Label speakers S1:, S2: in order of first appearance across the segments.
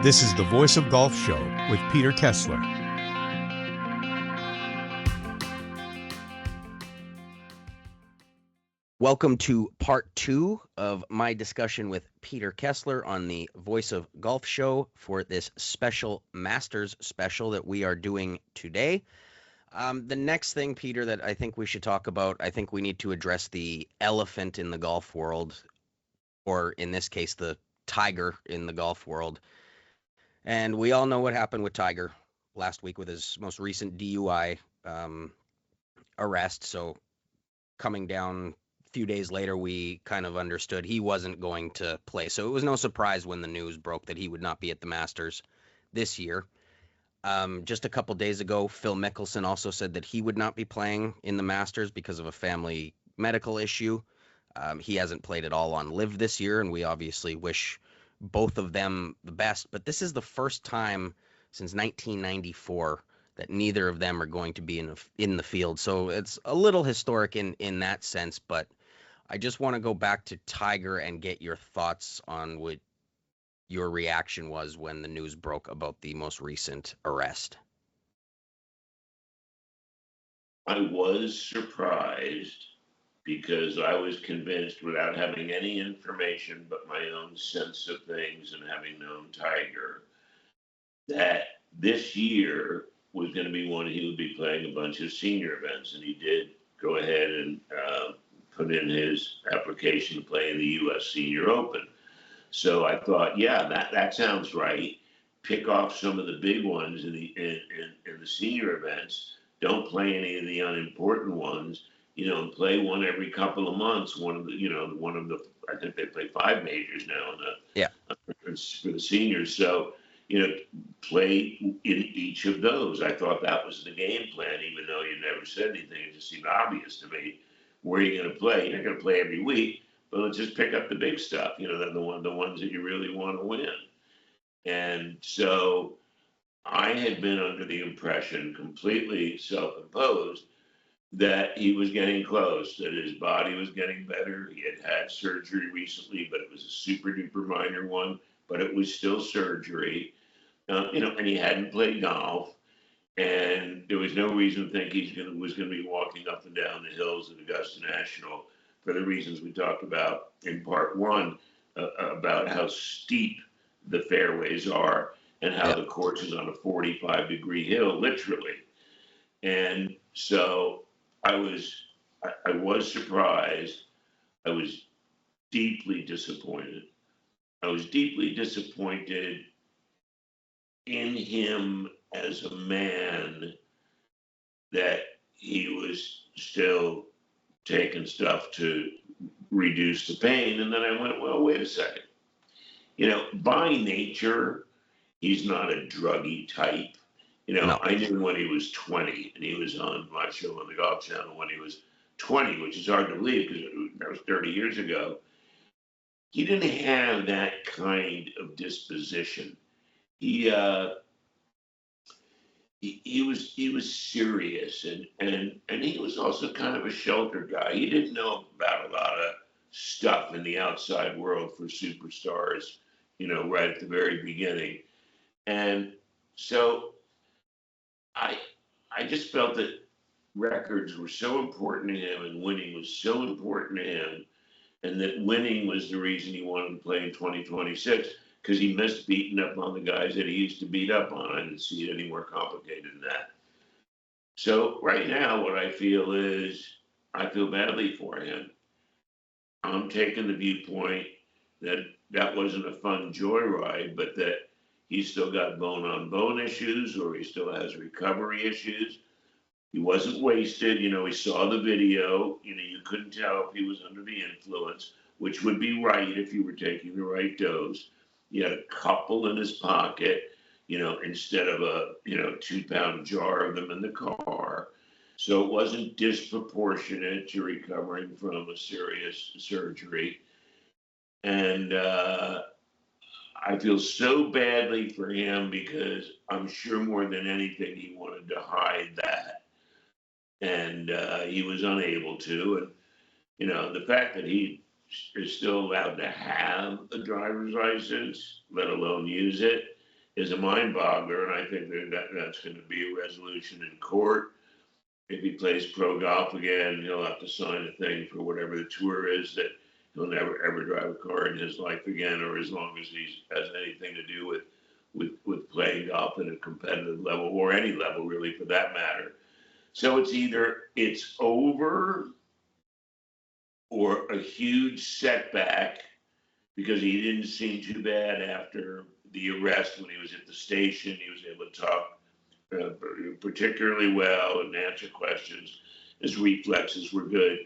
S1: This is the Voice of Golf Show with Peter Kessler.
S2: Welcome to part 2 of my discussion with Peter Kessler on the Voice of Golf Show for this special Masters special that we are doing today. The next thing, Peter, that I think we should talk about, I think we need to address the elephant in the golf world, or in this case, the tiger in the golf world. And we all know what happened with Tiger last week with his most recent DUI arrest. So coming down a few days later, we kind of understood he wasn't going to play. So it was no surprise when the news broke that he would not be at the Masters this year. Just a couple days ago, Phil Mickelson also said that he would not be playing in the Masters because of a family medical issue. He hasn't played at all on LIV this year, and we obviously wish both of them the best. But this is the first time since 1994 that neither of them are going to be in the field. So it's a little historic in that sense. But I just want to go back to Tiger and get your thoughts on what your reaction was when the news broke about the most recent arrest.
S3: I was surprised because I was convinced, without having any information but my own sense of things and having known Tiger, that this year was going to be one he would be playing a bunch of senior events. And he did go ahead and put in his application to play in the U.S. Senior Open. So I thought, yeah, that sounds right. Pick off some of the big ones in the senior events. Don't play any of the unimportant ones. And play one every couple of months. I think they play 5 majors now for the seniors. So, play in each of those. I thought that was the game plan, even though you never said anything. It just seemed obvious to me. Where are you going to play? You're not going to play every week, but let's just pick up the big stuff. The ones that you really want to win. And so I had been under the impression, completely self-imposed, that he was getting close, that his body was getting better. He had surgery recently, but it was a super duper minor one, but it was still surgery. And he hadn't played golf, and there was no reason to think was going to be walking up and down the hills at Augusta National for the reasons we talked about in part 1, about how steep the fairways are and how the course is on a 45-degree hill, literally. And so I was surprised. I was deeply disappointed. I was deeply disappointed in him as a man, that he was still taking stuff to reduce the pain. And then I went, well, wait a second. By nature, he's not a druggy type. No. I knew when he was 20, and he was on my show on the Golf Channel when he was 20, which is hard to believe because that was 30 years ago. He didn't have that kind of disposition. He was serious, and he was also kind of a sheltered guy. He didn't know about a lot of stuff in the outside world for superstars, right at the very beginning. And so I just felt that records were so important to him and winning was so important to him, and that winning was the reason he wanted to play in 2026, because he missed beating up on the guys that he used to beat up on. I didn't see it any more complicated than that. So right now what I feel is I feel badly for him. I'm taking the viewpoint that wasn't a fun joyride, but that he's still got bone-on-bone issues, or he still has recovery issues. He wasn't wasted. We saw the video. You couldn't tell if he was under the influence, which would be right if you were taking the right dose. He had a couple in his pocket, instead of a 2-pound jar of them in the car. So it wasn't disproportionate to recovering from a serious surgery. And I feel so badly for him, because I'm sure more than anything he wanted to hide that. And he was unable to. And, the fact that he is still allowed to have a driver's license, let alone use it, is a mind boggler, and I think that's going to be a resolution in court. If he plays pro golf again, he'll have to sign a thing for whatever the tour is that he'll never ever drive a car in his life again, or as long as he has anything to do with playing golf at a competitive level, or any level really for that matter. So it's either it's over or a huge setback, because he didn't seem too bad after the arrest when he was at the station. He was able to talk particularly well and answer questions. His reflexes were good.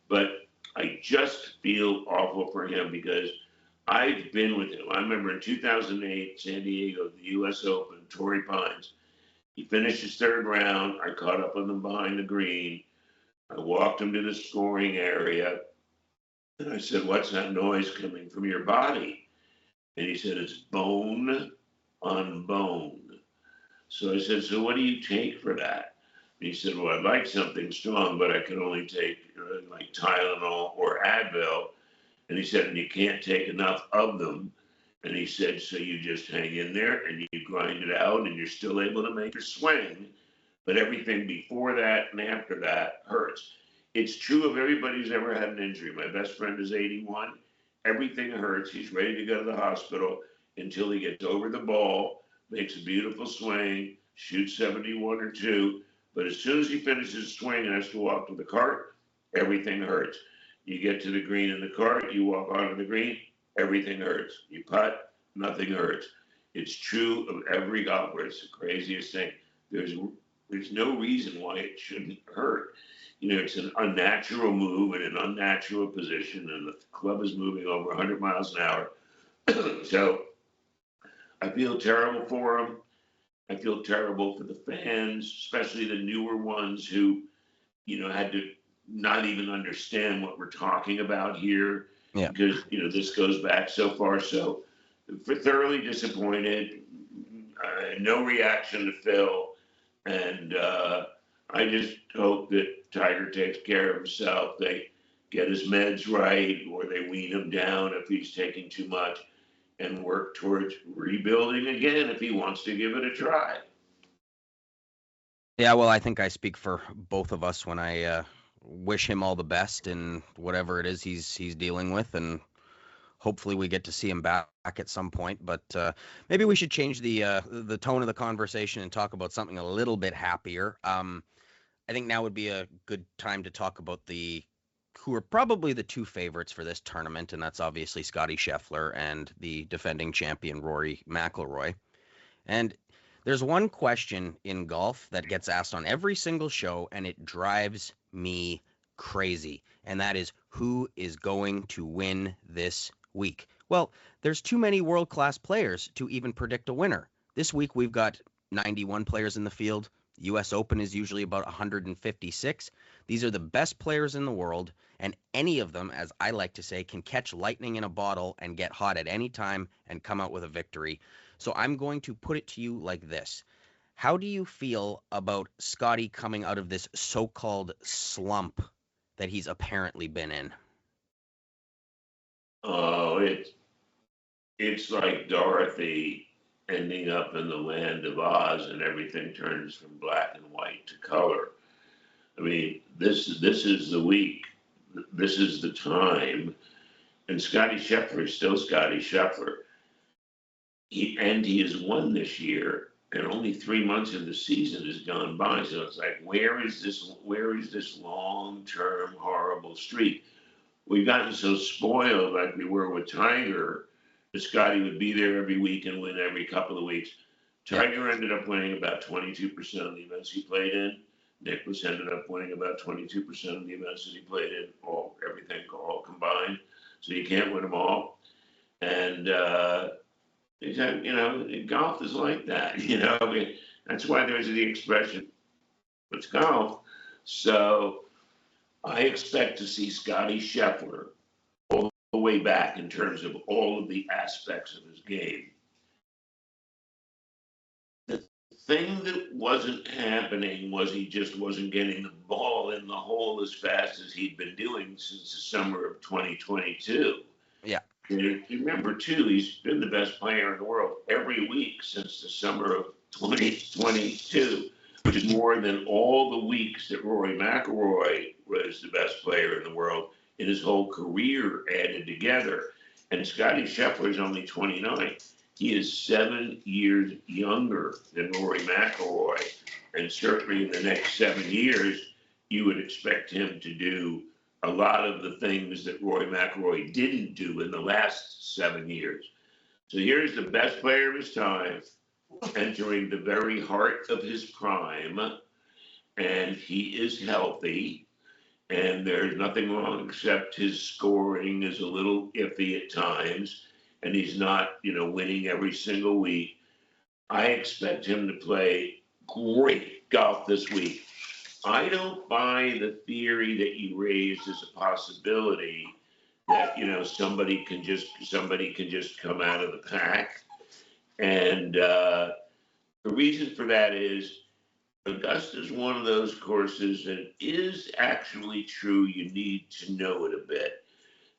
S3: But I just feel awful for him because I've been with him. I remember in 2008, San Diego, the U.S. Open, Torrey Pines. He finished his third round. I caught up with him behind the green. I walked him to the scoring area. And I said, "What's that noise coming from your body?" And he said, "It's bone on bone." So I said, "So what do you take for that?" And he said, "Well, I'd like something strong, but I can only take like Tylenol or Advil." And he said, "And you can't take enough of them." And he said, "So you just hang in there and you grind it out and you're still able to make your swing. But everything before that and after that hurts." It's true of everybody who's ever had an injury. My best friend is 81. Everything hurts. He's ready to go to the hospital until he gets over the ball, makes a beautiful swing, shoots 71 or 2. But as soon as he finishes his swing and has to walk to the cart, everything hurts. You get to the green in the cart, you walk onto the green, everything hurts. You putt, nothing hurts. It's true of every golfer. It's the craziest thing. There's no reason why it shouldn't hurt. It's an unnatural move in an unnatural position, and the club is moving over 100 miles an hour. So I feel terrible for him. I feel terrible for the fans, especially the newer ones who, had to not even understand what we're talking about here.
S2: Yeah.
S3: Because, this goes back so far. So thoroughly disappointed. No reaction to Phil. And I just hope that Tiger takes care of himself. They get his meds right, or they wean him down if he's taking too much, and work towards rebuilding again if he wants to give it a try.
S2: Yeah, well, I think I speak for both of us when I wish him all the best in whatever it is he's dealing with, and hopefully we get to see him back at some point. But maybe we should change the tone of the conversation and talk about something a little bit happier. I think now would be a good time to talk about who are probably the two favorites for this tournament, and that's obviously Scottie Scheffler and the defending champion Rory McIlroy. And there's one question in golf that gets asked on every single show, and it drives me crazy, and that is, who is going to win this week? Well, there's too many world-class players to even predict a winner. This week we've got 91 players in the field. U.S. Open is usually about 156. These are the best players in the world, and any of them, as I like to say, can catch lightning in a bottle and get hot at any time and come out with a victory. So I'm going to put it to you like this. How do you feel about Scottie coming out of this so-called slump that he's apparently been in?
S3: Oh, it's like Dorothy ending up in the land of Oz and everything turns from black and white to color. I mean, this is the week. This is the time. And Scottie Scheffler is still Scottie Scheffler. He has won this year, and only 3 months of the season has gone by. So it's like, where is this long-term horrible streak? We've gotten so spoiled like we were with Tiger. Scottie would be there every week and win every couple of weeks. Tiger ended up winning about 22% of the events he played in. Nicklaus ended up winning about 22% of the events that he played in, everything all combined. So you can't win them all. And golf is like that. That's why there's the expression, it's golf. So I expect to see Scottie Scheffler all the way back in terms of all of the aspects of his game. The thing that wasn't happening was he just wasn't getting the ball in the hole as fast as he'd been doing since the summer of 2022.
S2: Yeah.
S3: And remember, too, he's been the best player in the world every week since the summer of 2022, which is more than all the weeks that Rory McIlroy was the best player in the world in his whole career added together. And Scottie Scheffler is only 29. He is 7 years younger than Rory McIlroy. And certainly in the next 7 years, you would expect him to do a lot of the things that Rory McIlroy didn't do in the last 7 years. So here's the best player of his time entering the very heart of his prime, and he is healthy, and there's nothing wrong except his scoring is a little iffy at times, and he's not, winning every single week. I expect him to play great golf this week. I don't buy the theory that you raised as a possibility that somebody can just come out of the pack, and the reason for that is Augusta is one of those courses that is actually true. You need to know it a bit.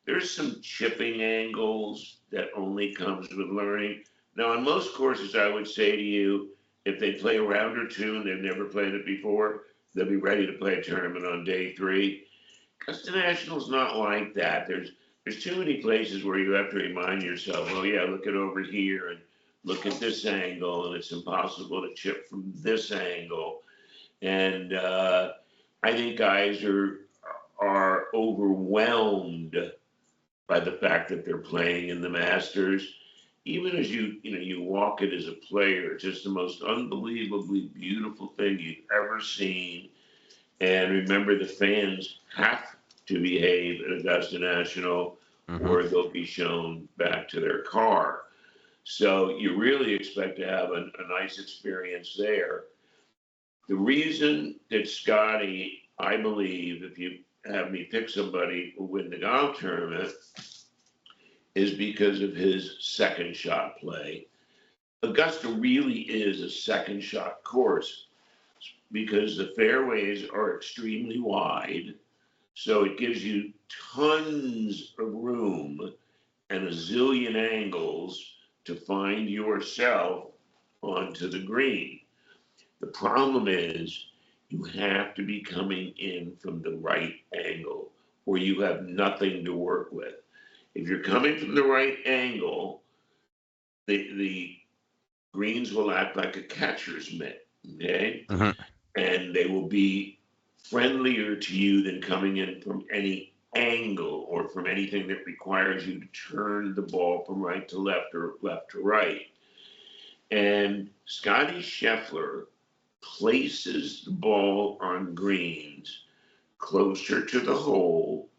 S3: There's some chipping angles that only comes with learning. Now, on most courses, I would say to you, if they play a round or two and they've never played it before, they'll be ready to play a tournament on day 3. Augusta National's not like that. There's too many places where you have to remind yourself, oh yeah, look at over here and look at this angle, and it's impossible to chip from this angle. And I think guys are overwhelmed by the fact that they're playing in the Masters. Even as you walk it as a player, it's just the most unbelievably beautiful thing you've ever seen. And remember, the fans have to behave at Augusta National, or they'll be shown back to their car. So you really expect to have a nice experience there. The reason that Scottie, I believe, if you have me pick somebody who will win the golf tournament, is because of his second shot play. Augusta really is a second shot course because the fairways are extremely wide. So it gives you tons of room and a zillion angles to find yourself onto the green. The problem is you have to be coming in from the right angle or you have nothing to work with. If you're coming from the right angle, the greens will act like a catcher's mitt, okay? And they will be friendlier to you than coming in from any angle or from anything that requires you to turn the ball from right to left or left to right. And Scottie Scheffler places the ball on greens closer to the hole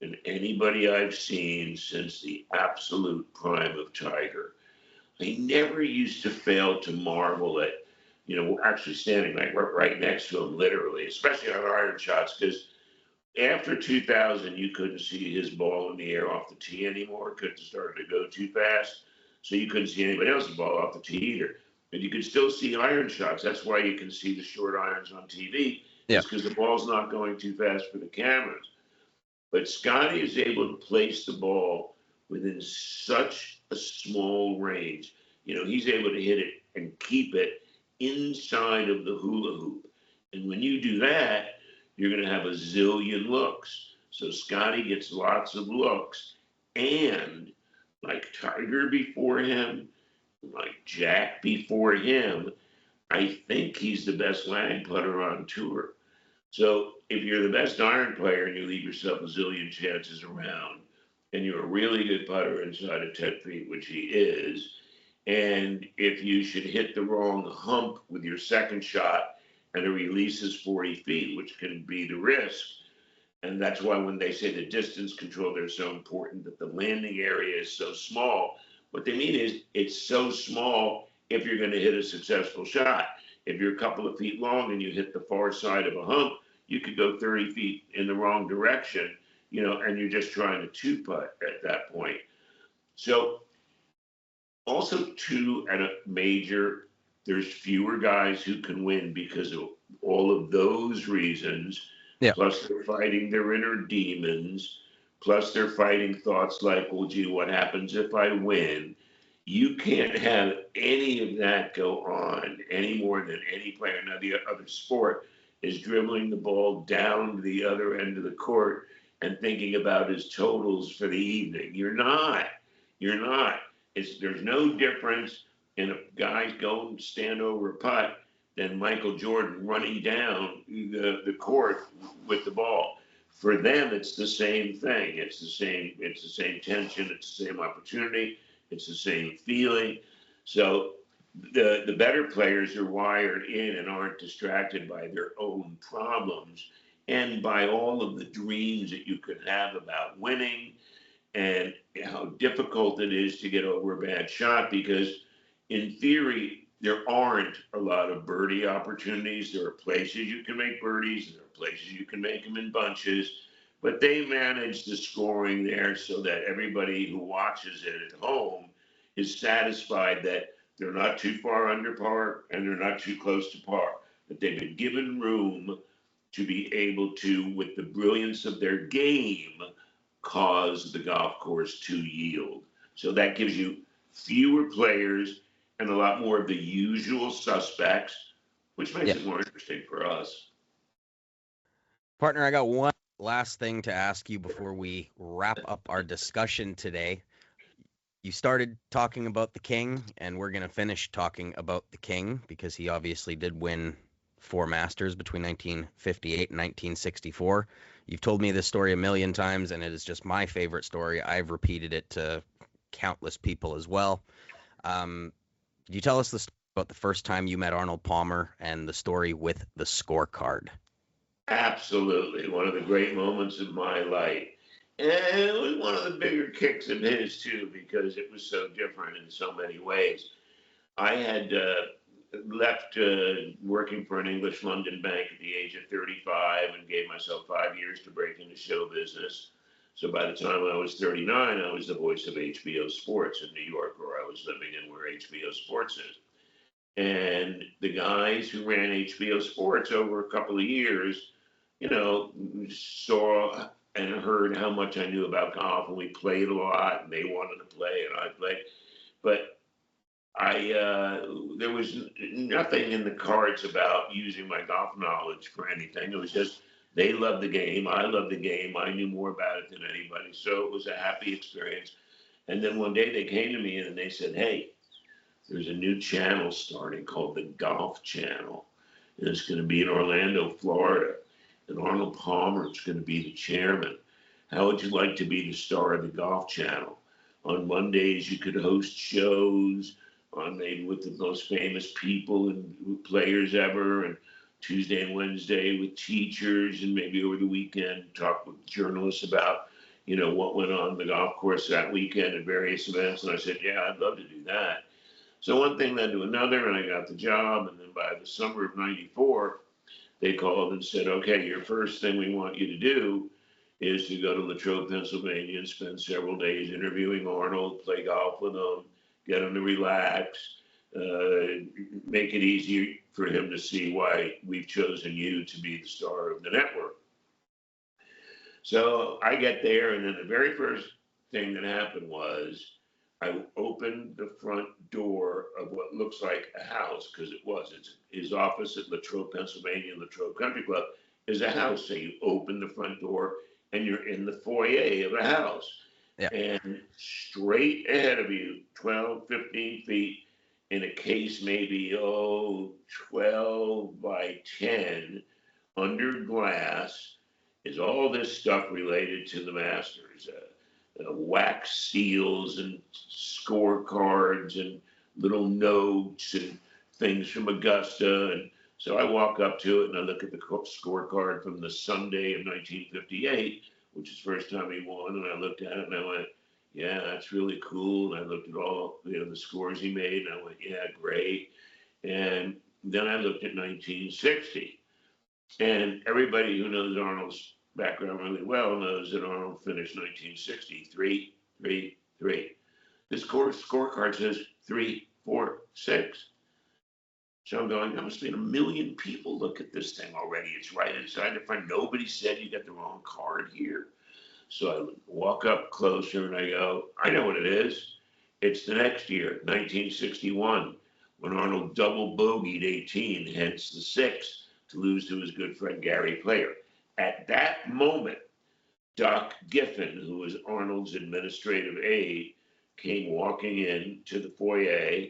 S3: than anybody I've seen since the absolute prime of Tiger. I never used to fail to marvel at, we're actually standing like right next to him, literally, especially on iron shots, because after 2000, you couldn't see his ball in the air off the tee anymore. It couldn't start to go too fast, so you couldn't see anybody else's ball off the tee either. But you could still see iron shots. That's why you can see the short irons on TV. Yeah. It's because the ball's not going too fast for the cameras. But Scottie is able to place the ball within such a small range. He's able to hit it and keep it inside of the hula hoop. And when you do that, you're going to have a zillion looks. So Scottie gets lots of looks. And like Tiger before him, like Jack before him, I think he's the best lag putter on tour. So if you're the best iron player and you leave yourself a zillion chances around, and you're a really good putter inside of 10 feet, which he is, and if you should hit the wrong hump with your second shot and it releases 40 feet, which can be the risk, and that's why when they say the distance control, they're so important, that the landing area is so small. What they mean is it's so small if you're going to hit a successful shot. If you're a couple of feet long and you hit the far side of a hump, you could go 30 feet in the wrong direction, and you're just trying to two-putt at that point. So also, too, at a major, there's fewer guys who can win because of all of those reasons. Yeah. Plus, they're fighting their inner demons. plus they're fighting thoughts like, well, gee, what happens if I win? You can't have any of that go on any more than any player. Now, the other sport is dribbling the ball down to the other end of the court and thinking about his totals for the evening. You're not. You're not. There's no difference in a guy going to stand over a putt than Michael Jordan running down the court with the ball. For them, it's the same thing. It's the same tension. It's the same opportunity. It's the same feeling. So the better players are wired in and aren't distracted by their own problems and by all of the dreams that you could have about winning and how difficult it is to get over a bad shot, because in theory, there aren't a lot of birdie opportunities. There are places you can make birdies, there are places you can make them in bunches, but they manage the scoring there so that everybody who watches it at home is satisfied that they're not too far under par and they're not too close to par, that they've been given room to be able to, with the brilliance of their game, cause the golf course to yield. So that gives you fewer players and a lot more of the usual suspects, which makes it more interesting for us.
S2: Partner, I got one last thing to ask you before we wrap up our discussion today. You started talking about the King, and we're going to finish talking about the King because he obviously did win 4 Masters between 1958 and 1964. You've told me this story a million times, and it is just my favorite story. I've repeated it to countless people as well. Could you tell us the story about the first time you met Arnold Palmer and the story with the scorecard?
S3: Absolutely. One of the great moments of my life. And it was one of the bigger kicks of his, too, because it was so different in so many ways. I had left working for an English London bank at the age of 35 and gave myself 5 years to break into show business. So by the time I was 39, I was the voice of HBO Sports in New York, where I was living and where HBO Sports is. And the guys who ran HBO Sports over a couple of years, saw and heard how much I knew about golf, and we played a lot, and they wanted to play, and I played. But there was nothing in the cards about using my golf knowledge for anything. It was just they loved the game, I loved the game, I knew more about it than anybody, so it was a happy experience. And then one day they came to me and they said, "Hey, there's a new channel starting called the Golf Channel, and it's going to be in Orlando, Florida, and Arnold Palmer is going to be the chairman. How would you like to be the star of the Golf Channel? On Mondays, you could host shows on maybe with the most famous people and players ever, and Tuesday and Wednesday with teachers, and maybe over the weekend talk with journalists about, what went on the golf course that weekend at various events." And I said, "Yeah, I'd love to do that." So one thing led to another, and I got the job. And then by the summer of '94, they called and said, "Okay, your first thing we want you to do is to go to Latrobe, Pennsylvania, and spend several days interviewing Arnold, play golf with him, get him to relax, make it easy for him to see why we've chosen you to be the star of the network." So I get there, and then the very first thing that happened was I opened the front door of what looks like a house, because it was. It's his office at Latrobe, Pennsylvania, Latrobe Country Club is a house. So you open the front door and you're in the foyer of a house.
S2: Yeah.
S3: And straight ahead of you, 12, 15 feet, in a case maybe, 12 by 10, under glass, is all this stuff related to the Masters. Wax seals and scorecards and little notes and things from Augusta. And so I walk up to it and I look at the scorecard from the Sunday of 1958, which is the first time he won. And I looked at it and I went, "Yeah, that's really cool." And I looked at all the scores he made and I went, "Yeah, great." And then I looked at 1960. And everybody who knows Arnold's background really well knows that Arnold finished 1960 3, 3, 3. This scorecard says 3, 4, 6. So I'm going, I must have been 1 million people look at this thing already. It's right inside the front. Nobody said you got the wrong card here. So I walk up closer and I go, I know what it is. It's the next year, 1961, when Arnold double bogeyed 18, hence the 6, to lose to his good friend Gary Player. At that moment, Doc Giffen, who was Arnold's administrative aide, came walking in to the foyer.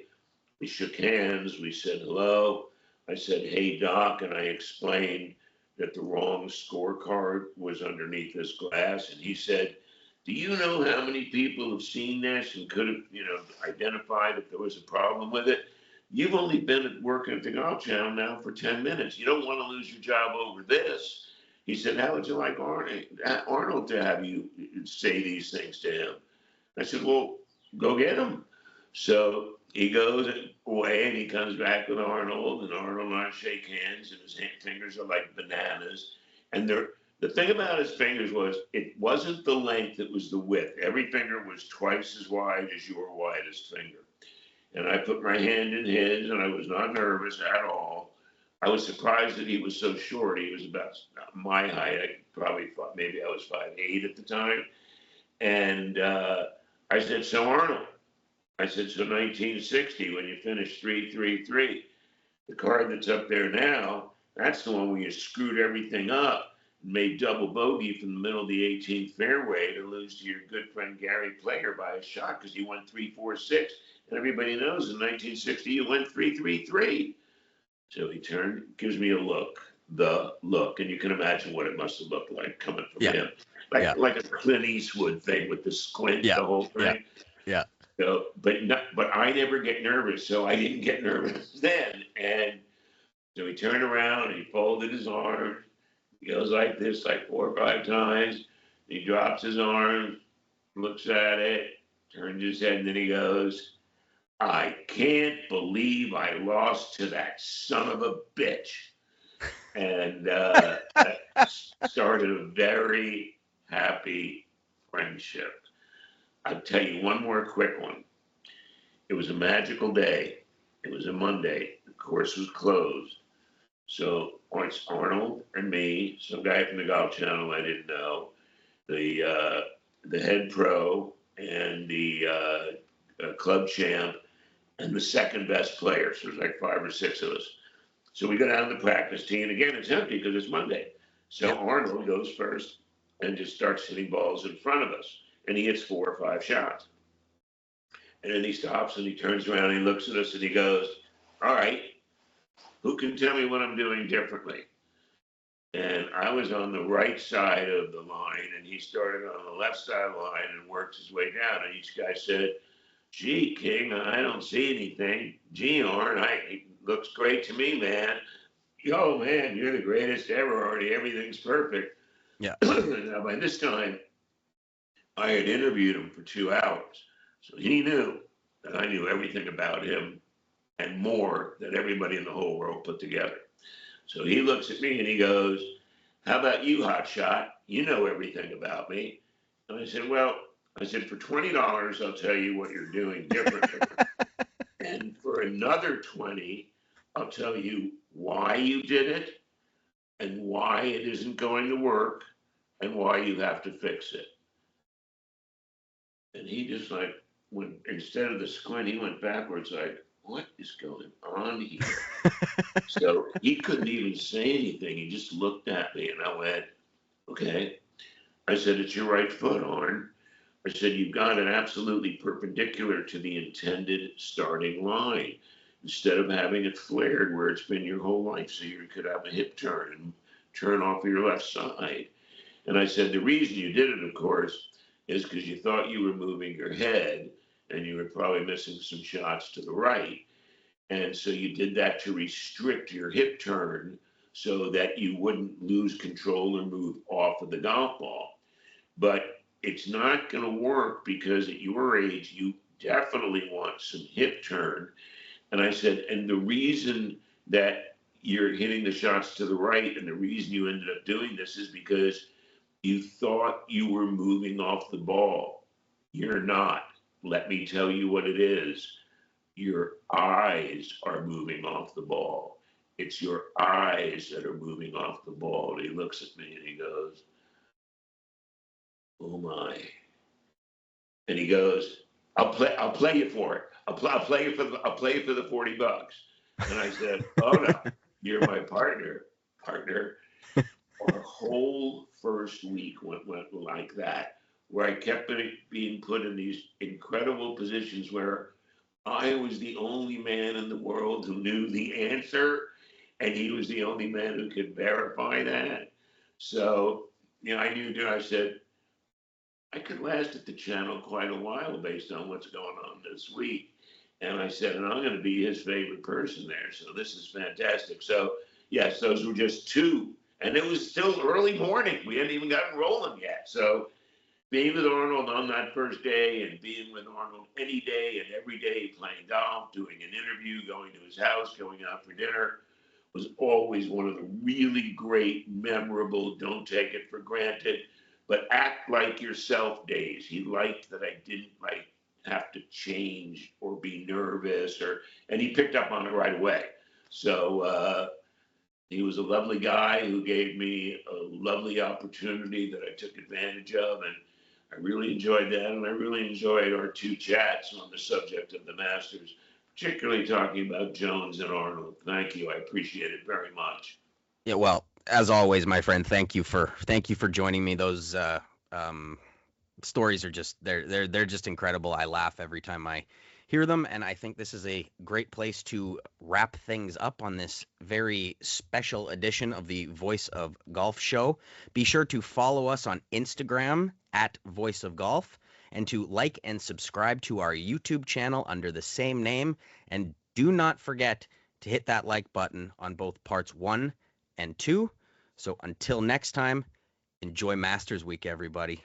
S3: We shook hands. We said hello. I said, hey, Doc. And I explained that the wrong scorecard was underneath this glass. And he said, do you know how many people have seen this and could have, identified if there was a problem with it? You've only been working at the Golf Channel now for 10 minutes. You don't want to lose your job over this. He said, how would you like Arnold to have you say these things to him? I said, well, go get him. So he goes away and he comes back with Arnold, and Arnold and I shake hands, and his fingers are like bananas. And the thing about his fingers was it wasn't the length, it was the width. Every finger was twice as wide as your widest finger. And I put my hand in his, and I was not nervous at all. I was surprised that he was so short. He was about my height. I probably thought maybe I was 5'8" at the time. And I said, so Arnold, I said, so 1960, when you finished 3-3-3, the card that's up there now, that's the one where you screwed everything up and made double bogey from the middle of the 18th fairway to lose to your good friend Gary Player by a shot because you went 3-4-6. And everybody knows in 1960 you went 3-3-3. So he turned, gives me the look, and you can imagine what it must have looked like coming from him. Like a Clint Eastwood thing with the squint, the whole thing.
S2: Yeah.
S3: So, but I never get nervous, so I didn't get nervous then. And so he turned around and he folded his arms. He goes like this, like 4 or 5 times. He drops his arms, looks at it, turns his head, and then he goes, I can't believe I lost to that son of a bitch. And that started a very happy friendship. I'll tell you one more quick one. It was a magical day. It was a Monday. The course was closed. So it's Arnold and me, some guy from the Golf Channel I didn't know, the head pro and the club champ and the second best player. So there's like 5 or 6 of us. So we go down to the practice tee, and again, it's empty because it's Monday. So Arnold goes first and just starts hitting balls in front of us, and he hits 4 or 5 shots. And then he stops and he turns around and he looks at us and he goes, all right, who can tell me what I'm doing differently? And I was on the right side of the line, and he started on the left side of the line and worked his way down. And each guy said, gee, King, I don't see anything. Gee, Arn, it looks great to me, man. Yo, man, you're the greatest ever, Arnie. Everything's perfect.
S2: Yeah.
S3: Now, by this time, I had interviewed him for 2 hours. So he knew that I knew everything about him and more than everybody in the whole world put together. So he looks at me and he goes, how about you, hotshot? You know everything about me. And I said, well, for $20, I'll tell you what you're doing differently. And for another 20, I'll tell you why you did it and why it isn't going to work and why you have to fix it. And he just instead of the squint, he went backwards like, what is going on here? So he couldn't even say anything. He just looked at me and I went, okay. I said, it's your right foot, Arn. I said, you've got it absolutely perpendicular to the intended starting line instead of having it flared where it's been your whole life. So you could have a hip turn and turn off of your left side. And I said, the reason you did it, of course, is because you thought you were moving your head and you were probably missing some shots to the right. And so you did that to restrict your hip turn so that you wouldn't lose control or move off of the golf ball. But it's not going to work because at your age, you definitely want some hip turn. And I said, and the reason that you're hitting the shots to the right and the reason you ended up doing this is because you thought you were moving off the ball. You're not. Let me tell you what it is. Your eyes are moving off the ball. It's your eyes that are moving off the ball. And he looks at me and he goes, oh my. And he goes, I'll play you for it. I'll play you for the $40. And I said, oh no, you're my partner. Our whole first week went like that, where I kept being put in these incredible positions where I was the only man in the world who knew the answer, and he was the only man who could verify that. So, I knew that. I said, I could last at the channel quite a while based on what's going on this week. And I said, and I'm going to be his favorite person there. So this is fantastic. So, yes, those were just two. And it was still early morning. We hadn't even gotten rolling yet. So being with Arnold on that first day and being with Arnold any day and every day, playing golf, doing an interview, going to his house, going out for dinner, was always one of the really great, memorable, don't take it for granted, but act like yourself days. He liked that I didn't have to change or be nervous, and he picked up on it right away. So he was a lovely guy who gave me a lovely opportunity that I took advantage of, and I really enjoyed that, and I really enjoyed our two chats on the subject of the Masters, particularly talking about Jones and Arnold. Thank you. I appreciate it very much.
S2: Yeah, well, as always, my friend, thank you for joining me. Those stories are just they're just incredible. I laugh every time I hear them, and I think this is a great place to wrap things up on this very special edition of the Voice of Golf show. Be sure to follow us on Instagram at Voice of Golf, and to like and subscribe to our YouTube channel under the same name. And do not forget to hit that like button on both parts 1 and 2. So until next time, enjoy Masters Week, everybody.